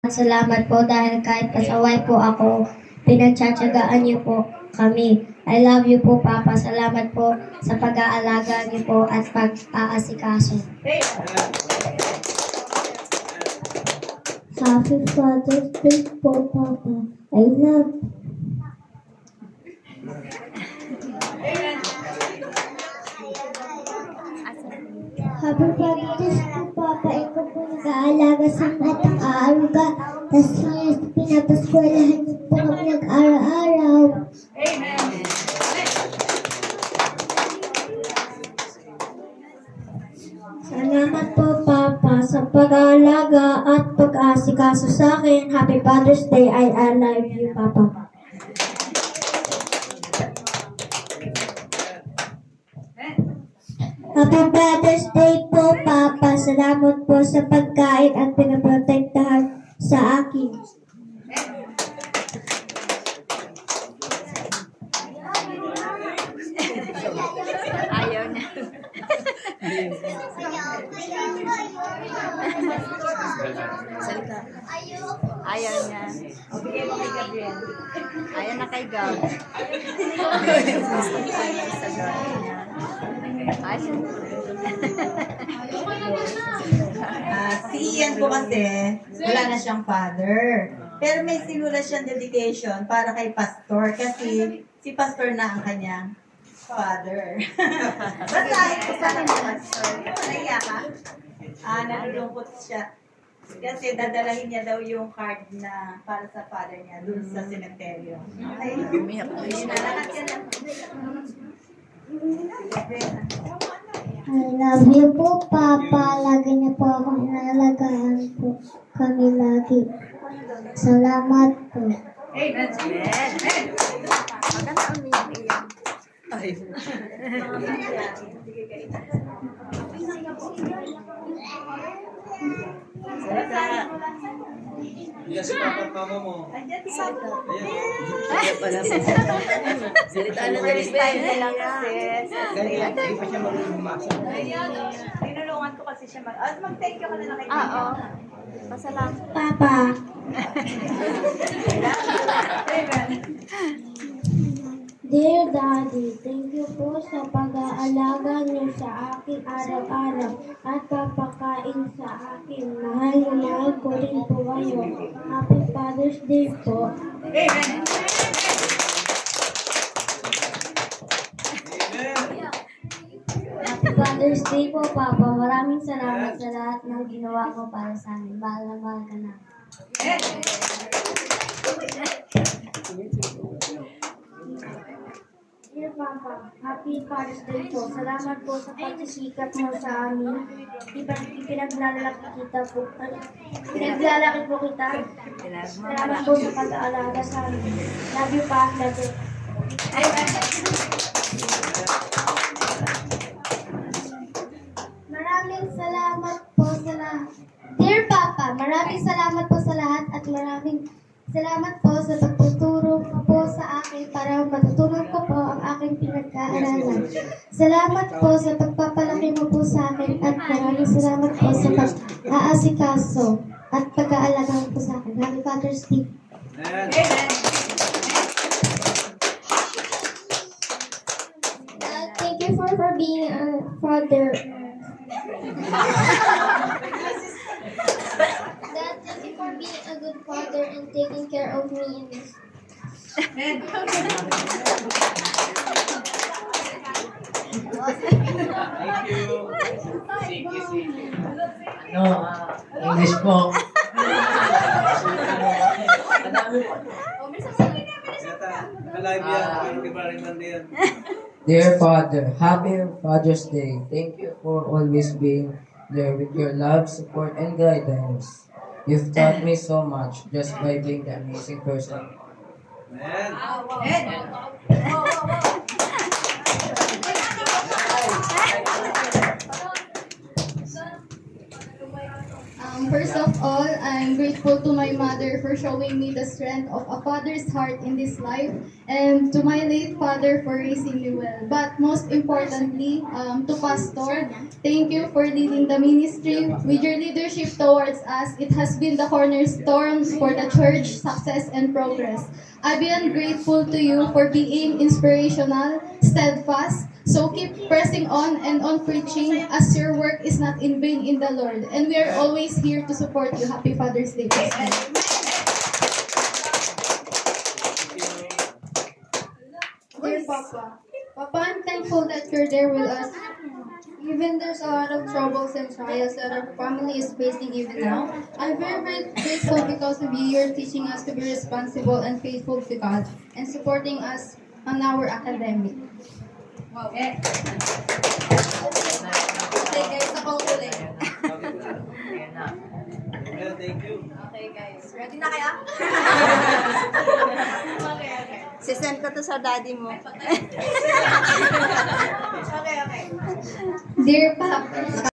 Salamat po dahil kahit pasaway po ako, pinagtsatsagaan niyo po kami. I love you po, Papa. Salamat po sa pag-aalaga niyo po at pag-aasikaso. Happy Father's Day po, Papa. I love you. Happy Father's Day po, Papa. Ikaw po nag-aalaga sa lahat ng aaruga. Tapos pinapaskwelahan niyo po kami nag-araw-araw. Amen. Salamat po, Papa, sa pag-aalaga at pag-aasikaso sa akin. Happy Father's Day. I love you, Papa. Happy Father's Day po, Papa. Salamat po sa pagkain at pinaprotektahan sa akin. Ayaw niya. Salita. Ayaw niya. Bigay mo kay Gabriel. Ayaw na kay Gab. Si Ian po kasi, wala na siyang father. Pero may sinula siyang dedication para kay Pastor kasi si Pastor na ang kanyang father. Basahin ko sana ni Pastor. Naiya ka? Nalulungkot siya. Kasi dadalahin niya daw yung card na para sa father niya dun sa sementeryo. Ay, nalakat yan. I love you po, Papa. Lagi niyo po akong inalagaan po kami lagi. Salamat po. Amen. Maganda ang iyan. Ay. Iya si papa at mama mo. Andiyan si Papa. Salita na ng style nila kasi. Hindi pa siya marunong bumasa. Tinulungan ko kasi siya mag-thank you ka na lang kay Oo. Pasalamat. Papa. Dear Daddy, thank you po sa pag-aalaga niyo sa akin araw-araw at papakain sa akin. Mahal na mahal ko rin po kayo. Happy Father's Day po. Amen. Happy Father's Day po, Papa. Maraming salamat sa lahat ng ginawa mo para sa amin. Mahal na mahal ka na. Dear Papa, Happy Father's Day po. Salamat po sa pagsisikap mo sa amin. Pinaglalaki kita po. Pinaglalaki po kita. Salamat po sa pag-aalaga sa amin. Love you, Pa. Love you. Maraming salamat po sa lahat. Dear Papa, maraming salamat po sa lahat at maraming salamat po sa pagtuturo po sa akin para matutunan ko po ang aking pinag-aaralan. Salamat po sa pagpapalaki mo po sa akin at maraming salamat po sa pag-aasikaso at pag-aalaga mo po sa akin. Happy Father's Day. Thank you for being a father. Dad, thank you for being a good father and taking care of me in this. English po. Dear Father, happy Father's Day. Thank you for always being there with your love, support, and guidance. You've taught me so much just by being the amazing person. First of all, I'm grateful to my mother for showing me the strength of a father's heart in this life, and to my late father for raising me well. But most importantly, to Pastor, thank you for leading the ministry. With your leadership towards us, it has been the cornerstone for the church success and progress. I'm beyond grateful to you for being inspirational, steadfast. So keep pressing on and on preaching, as your work is not in vain in the Lord. And we are always here to support you. Happy Father's Day. Dear Papa, Papa, I'm thankful that you're there with us. Even there's a lot of troubles and trials that our family is facing even now, I'm very, very grateful because of you. You're teaching us to be responsible and faithful to God and supporting us on our academic. Wow. Okay guys, ako ulit. Well, thank you. Okay guys, ready na kaya? Okay. Sisend ko to sa daddy mo. Okay. Dear Papa,